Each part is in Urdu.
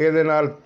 ਇਹਦੇ ਨਾਲ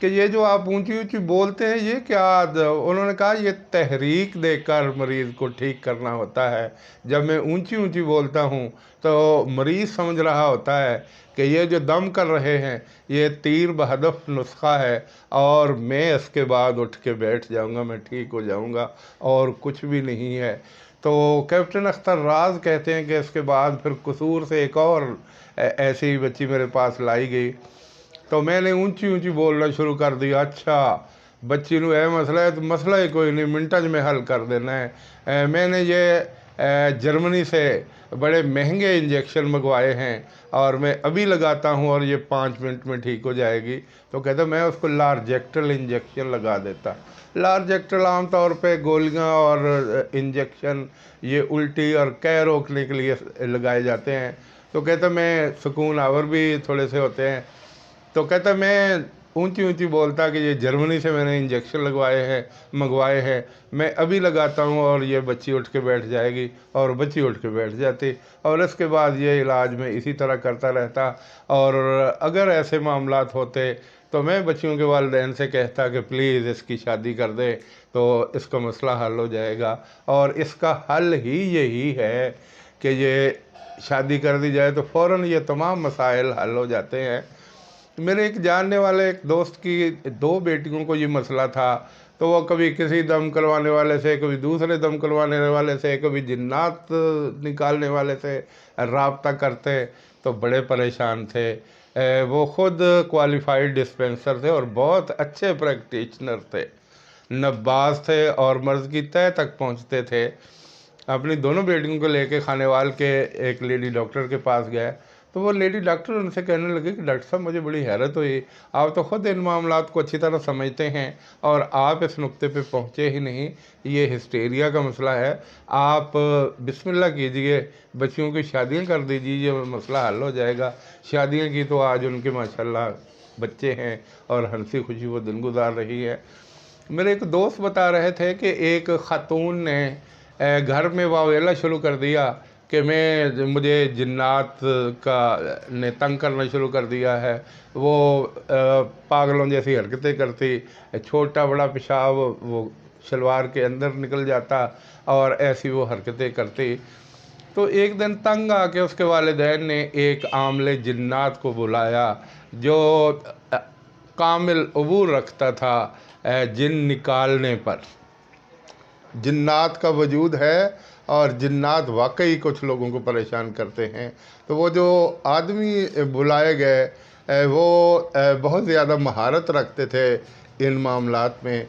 کہ یہ جو آپ اونچی اونچی بولتے ہیں یہ کیا؟ انہوں نے کہا یہ تحریک دے کر مریض کو ٹھیک کرنا ہوتا ہے۔ جب میں اونچی اونچی بولتا ہوں تو مریض سمجھ رہا ہوتا ہے کہ یہ جو دم کر رہے ہیں یہ تیر بہدف نسخہ ہے، اور میں اس کے بعد اٹھ کے بیٹھ جاؤں گا، میں ٹھیک ہو جاؤں گا، اور کچھ بھی نہیں ہے۔ تو کیپٹن اختر راز کہتے ہیں کہ اس کے بعد پھر قصور سے ایک اور ایسی بچی میرے پاس لائی گئی، تو میں نے اونچی اونچی بولنا شروع کر دیا۔ اچھا بچی نو اے مسئلہ ہے تو مسئلہ ہی کوئی نہیں، منٹج میں حل کر دینا ہے۔ میں نے یہ جرمنی سے بڑے مہنگے انجیکشن منگوائے ہیں اور میں ابھی لگاتا ہوں اور یہ 5 منٹ میں ٹھیک ہو جائے گی۔ تو کہتا میں اس کو لارجیکٹل انجیکشن لگا دیتا۔ لارجیکٹل عام طور پہ گولیاں اور انجیکشن یہ الٹی اور قے روکنے کے لیے لگائے جاتے ہیں۔ تو کہتا میں سکون آور بھی تھوڑے سے ہوتے ہیں۔ تو کہتا میں اونچی اونچی بولتا کہ یہ جرمنی سے میں نے انجیکشن منگوائے ہیں، میں ابھی لگاتا ہوں اور یہ بچی اٹھ کے بیٹھ جائے گی، اور بچی اٹھ کے بیٹھ جاتی، اور اس کے بعد یہ علاج میں اسی طرح کرتا رہتا۔ اور اگر ایسے معاملات ہوتے تو میں بچیوں کے والدین سے کہتا کہ پلیز اس کی شادی کر دیں تو اس کا مسئلہ حل ہو جائے گا، اور اس کا حل ہی یہی ہے کہ یہ شادی کر دی جائے تو فوراً یہ تمام مسائل حل ہو جاتے ہیں۔ میرے ایک جاننے والے ایک دوست کی 2 بیٹیوں کو یہ مسئلہ تھا، تو وہ کبھی کسی دم کروانے والے سے، کبھی دوسرے دم کروانے والے سے، کبھی جنات نکالنے والے سے رابطہ کرتے، تو بڑے پریشان تھے۔ وہ خود کوالیفائڈ ڈسپینسر تھے اور بہت اچھے پریکٹیشنر تھے، نباز تھے اور مرض کی تہہ تک پہنچتے تھے۔ اپنی دونوں بیٹیوں کو لے کے خانیوال کے ایک لیڈی ڈاکٹر کے پاس گئے، تو وہ لیڈی ڈاکٹر ان سے کہنے لگے کہ ڈاکٹر صاحب مجھے بڑی حیرت ہوئی، آپ تو خود ان معاملات کو اچھی طرح سمجھتے ہیں اور آپ اس نقطے پہ پہنچے ہی نہیں، یہ ہسٹیریا کا مسئلہ ہے، آپ بسم اللہ کیجئے، بچیوں کی شادیاں کر دیجئے، یہ مسئلہ حل ہو جائے گا۔ شادیاں کی تو آج ان کے ماشاءاللہ بچے ہیں اور ہنسی خوشی وہ دن گزار رہی ہے۔ میرے ایک دوست بتا رہے تھے کہ ایک خاتون نے گھر میں واویلا شروع کر دیا کہ مجھے جنات کا نے تنگ کرنا شروع کر دیا ہے، وہ پاگلوں جیسی حرکتیں کرتی، چھوٹا بڑا پیشاب وہ شلوار کے اندر نکل جاتا اور ایسی وہ حرکتیں کرتی۔ تو ایک دن تنگ آ کے اس کے والدین نے ایک عامل جنات کو بلایا جو کامل عبور رکھتا تھا جن نکالنے پر۔ جنات کا وجود ہے اور جنات واقعی کچھ لوگوں کو پریشان کرتے ہیں۔ تو وہ جو آدمی بلائے گئے وہ بہت زیادہ مہارت رکھتے تھے ان معاملات میں۔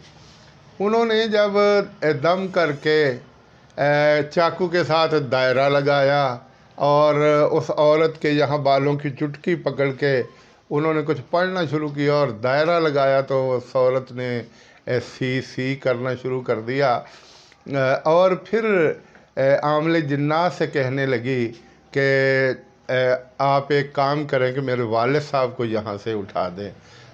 انہوں نے جب دم کر کے چاقو کے ساتھ دائرہ لگایا اور اس عورت کے یہاں بالوں کی چٹکی پکڑ کے انہوں نے کچھ پڑھنا شروع کیا اور دائرہ لگایا، تو اس عورت نے سی کرنا شروع کر دیا، اور پھر عامل جنات سے کہنے لگی کہ آپ ایک کام کریں کہ میرے والد صاحب کو یہاں سے اٹھا دیں۔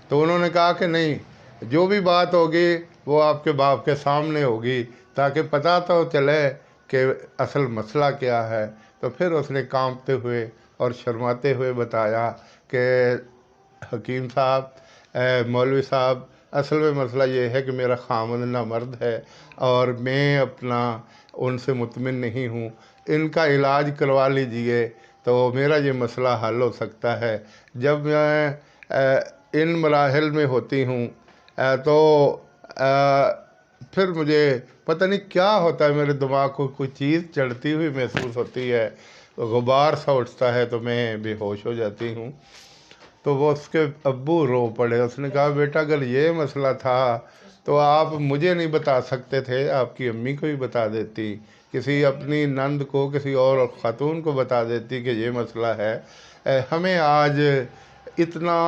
تو انہوں نے کہا کہ نہیں، جو بھی بات ہوگی وہ آپ کے باپ کے سامنے ہوگی تاکہ پتہ تو چلے کہ اصل مسئلہ کیا ہے۔ تو پھر اس نے کانپتے ہوئے اور شرماتے ہوئے بتایا کہ حکیم صاحب، مولوی صاحب، اصل میں مسئلہ یہ ہے کہ میرا خامند نامرد ہے اور میں اپنا ان سے مطمئن نہیں ہوں، ان کا علاج کروا لیجئے تو میرا یہ مسئلہ حل ہو سکتا ہے۔ جب میں ان مراحل میں ہوتی ہوں تو پھر مجھے پتہ نہیں کیا ہوتا ہے، میرے دماغ کو کوئی چیز چڑھتی ہوئی محسوس ہوتی ہے، غبار سا اٹھتا ہے تو میں بے ہوش ہو جاتی ہوں۔ تو وہ اس کے ابو رو پڑے، اس نے کہا بیٹا اگر یہ مسئلہ تھا تو آپ مجھے نہیں بتا سکتے تھے، آپ کی امی کو ہی بتا دیتی، کسی اپنی نند کو، کسی اور خاتون کو بتا دیتی کہ یہ مسئلہ ہے۔ ہمیں آج اتنا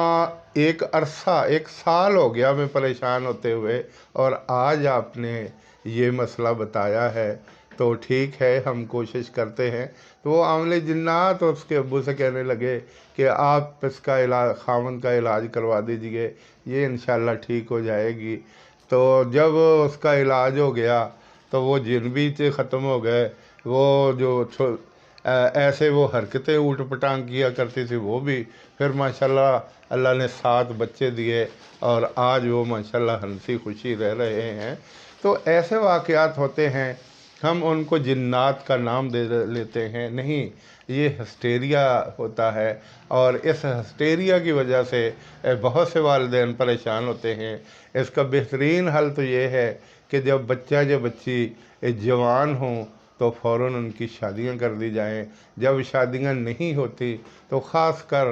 ایک عرصہ، 1 سال ہو گیا میں پریشان ہوتے ہوئے، اور آج آپ نے یہ مسئلہ بتایا ہے تو ٹھیک ہے، ہم کوشش کرتے ہیں۔ تو وہ عامل جنات اور اس کے ابو سے کہنے لگے کہ آپ اس کا علاج، خامن کا علاج کروا دیجئے، یہ انشاءاللہ ٹھیک ہو جائے گی۔ تو جب اس کا علاج ہو گیا تو وہ جن بھی ختم ہو گئے، وہ جو ایسے وہ حرکتیں اوٹ پٹانگ کیا کرتی تھی وہ بھی، پھر ماشاءاللہ اللہ نے 7 بچے دیے اور آج وہ ماشاءاللہ ہنسی خوشی رہ رہے ہیں۔ تو ایسے واقعات ہوتے ہیں، ہم ان کو جنات کا نام دے لیتے ہیں، نہیں، یہ ہسٹیریا ہوتا ہے، اور اس ہسٹیریا کی وجہ سے بہت سے والدین پریشان ہوتے ہیں۔ اس کا بہترین حل تو یہ ہے کہ جب بچہ یا بچی جوان ہوں تو فوراً ان کی شادیاں کر دی جائیں۔ جب شادیاں نہیں ہوتی تو خاص کر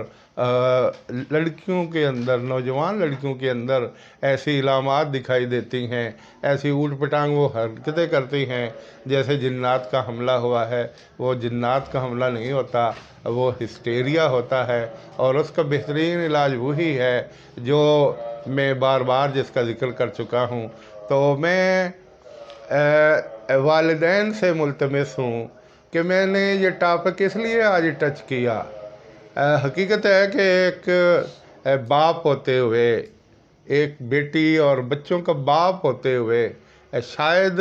لڑکیوں کے اندر، نوجوان لڑکیوں کے اندر ایسی علامات دکھائی دیتی ہیں، ایسی اوٹ پٹانگ وہ حرکتیں کرتی ہیں جیسے جنات کا حملہ ہوا ہے۔ وہ جنات کا حملہ نہیں ہوتا، وہ ہسٹیریا ہوتا ہے، اور اس کا بہترین علاج وہی ہے جو میں بار بار جس کا ذکر کر چکا ہوں۔ تو میں والدین سے ملتمس ہوں کہ میں نے یہ ٹاپک اس لیے آج ٹچ کیا۔ حقیقت ہے کہ ایک باپ ہوتے ہوئے، ایک بیٹی اور بچوں کا باپ ہوتے ہوئے شاید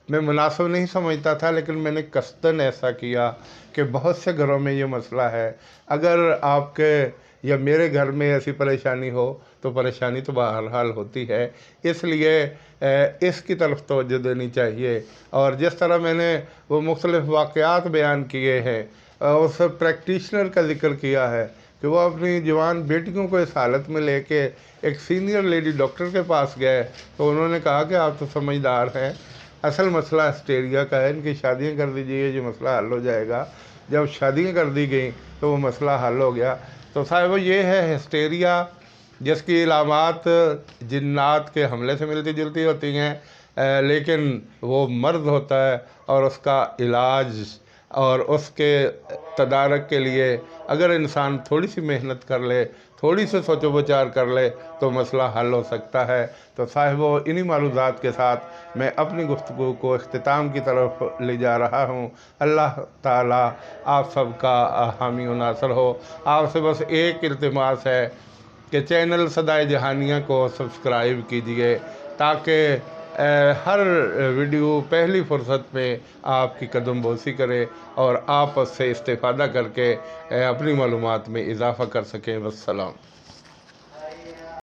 میں مناسب نہیں سمجھتا تھا، لیکن میں نے قصداً ایسا کیا کہ بہت سے گھروں میں یہ مسئلہ ہے۔ اگر آپ کے یا میرے گھر میں ایسی پریشانی ہو تو پریشانی تو بہرحال ہوتی ہے، اس لیے اس کی طرف توجہ دینی چاہیے۔ اور جس طرح میں نے وہ مختلف واقعات بیان کیے ہیں، اس پریکٹیشنر کا ذکر کیا ہے کہ وہ اپنی جوان بیٹیوں کو اس حالت میں لے کے ایک سینئر لیڈی ڈاکٹر کے پاس گئے، تو انہوں نے کہا کہ آپ تو سمجھدار ہیں، اصل مسئلہ ہسٹیریا کا ہے، ان کی شادیاں کر دیجئے، یہ مسئلہ حل ہو جائے گا۔ جب شادیاں کر دی گئیں تو وہ مسئلہ حل ہو گیا۔ تو صاحب یہ ہے ہسٹیریا، جس کی علامات جنات کے حملے سے ملتی جلتی ہوتی ہیں، لیکن وہ مرض ہوتا ہے، اور اس کا علاج اور اس کے تدارک کے لیے اگر انسان تھوڑی سی محنت کر لے، تھوڑی سی سوچ و بچار کر لے تو مسئلہ حل ہو سکتا ہے۔ تو صاحبو، انہی معلومات کے ساتھ میں اپنی گفتگو کو اختتام کی طرف لے جا رہا ہوں۔ اللہ تعالیٰ آپ سب کا حامی و ناصر ہو۔ آپ سے بس ایک التماس ہے کہ چینل صدائے جہانیہ کو سبسکرائب کیجئے، تاکہ ہر ویڈیو پہلی فرصت میں آپ کی قدم بوسی کرے اور آپ اس سے استفادہ کر کے اپنی معلومات میں اضافہ کر سکیں۔ والسلام۔